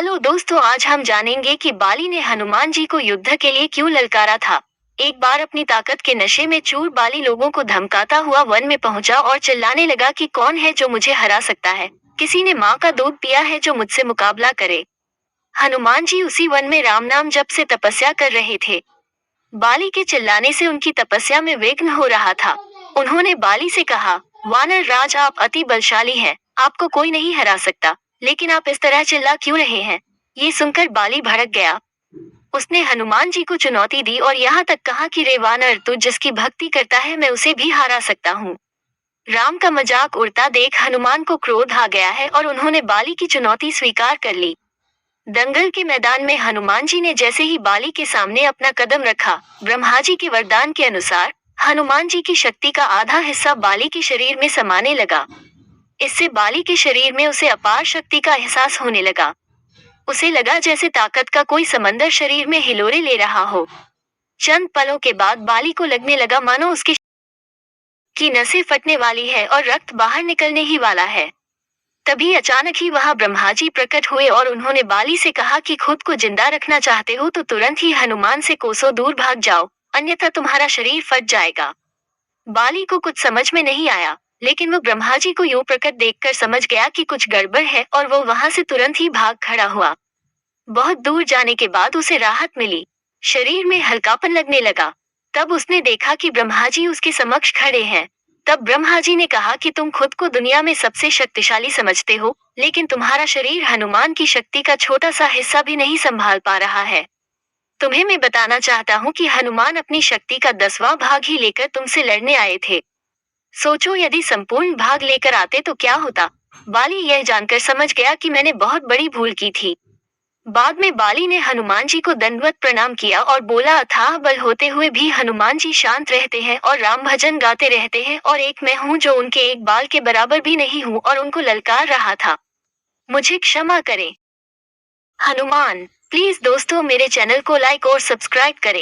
Hello दोस्तों, आज हम जानेंगे कि बाली ने हनुमान जी को युद्ध के लिए क्यों ललकारा था। एक बार अपनी ताकत के नशे में चूर बाली लोगों को धमकाता हुआ वन में पहुंचा और चिल्लाने लगा कि कौन है जो मुझे हरा सकता है। किसी ने माँ का दूध पिया है जो मुझसे मुकाबला करे। हनुमान जी उसी वन में राम नाम जप से तपस्या कर रहे थे। बाली के चिल्लाने से उनकी तपस्या में विघ्न हो रहा था। उन्होंने बाली से कहा, वानर राज, आप अति बलशाली हैं, आपको कोई नहीं हरा सकता, लेकिन आप इस तरह चिल्ला क्यों रहे हैं। ये सुनकर बाली भड़क गया। उसने हनुमान जी को चुनौती दी और यहाँ तक कहा कि रे वानर, तू जिसकी भक्ति करता है मैं उसे भी हरा सकता हूँ। राम का मजाक उड़ता देख हनुमान को क्रोध आ गया है और उन्होंने बाली की चुनौती स्वीकार कर ली। दंगल के मैदान में हनुमान जी ने जैसे ही बाली के सामने अपना कदम रखा, ब्रह्मा जी के वरदान के अनुसार हनुमान जी की शक्ति का आधा हिस्सा बाली के शरीर में समाने लगा। इससे बाली के शरीर में उसे अपार शक्ति का एहसास होने लगा। उसे लगा जैसे ताकत का कोई समंदर शरीर में हिलोरे ले रहा हो। चंद पलों के बाद बाली को लगने लगा मानो उसकी की नसें फटने वाली है और रक्त बाहर निकलने ही वाला है। तभी अचानक ही वहां ब्रह्मा जी प्रकट हुए और उन्होंने बाली से कहा कि खुद को जिंदा रखना चाहते हो तो तुरंत ही हनुमान से कोसों दूर भाग जाओ, अन्यथा तुम्हारा शरीर फट जाएगा। बाली को कुछ समझ में नहीं आया, लेकिन वो ब्रह्मा जी को यूं प्रकट देखकर समझ गया कि कुछ गड़बड़ है और वो वहां से तुरंत ही भाग खड़ा हुआ। बहुत दूर जाने के बाद उसे राहत मिली। शरीर में हल्कापन लगने लगा। तब उसने देखा कि ब्रह्मा जी उसके समक्ष खड़े हैं। तब ब्रह्मा जी ने कहा कि तुम खुद को दुनिया में सबसे शक्तिशाली समझते हो, लेकिन तुम्हारा शरीर हनुमान की शक्ति का छोटा सा हिस्सा भी नहीं संभाल पा रहा है। तुम्हें मैं बताना चाहता हूँ कि हनुमान अपनी शक्ति का 10वां भाग ही लेकर तुमसे लड़ने आए थे। सोचो, यदि संपूर्ण भाग लेकर आते तो क्या होता। बाली यह जानकर समझ गया कि मैंने बहुत बड़ी भूल की थी। बाद में बाली ने हनुमान जी को दंडवत प्रणाम किया और बोला, अथाह बल होते हुए भी हनुमान जी शांत रहते हैं और राम भजन गाते रहते हैं, और एक मैं हूँ जो उनके एक बाल के बराबर भी नहीं हूँ और उनको ललकार रहा था। मुझे क्षमा करें। हनुमान, प्लीज दोस्तों मेरे चैनल को लाइक और सब्सक्राइब करें।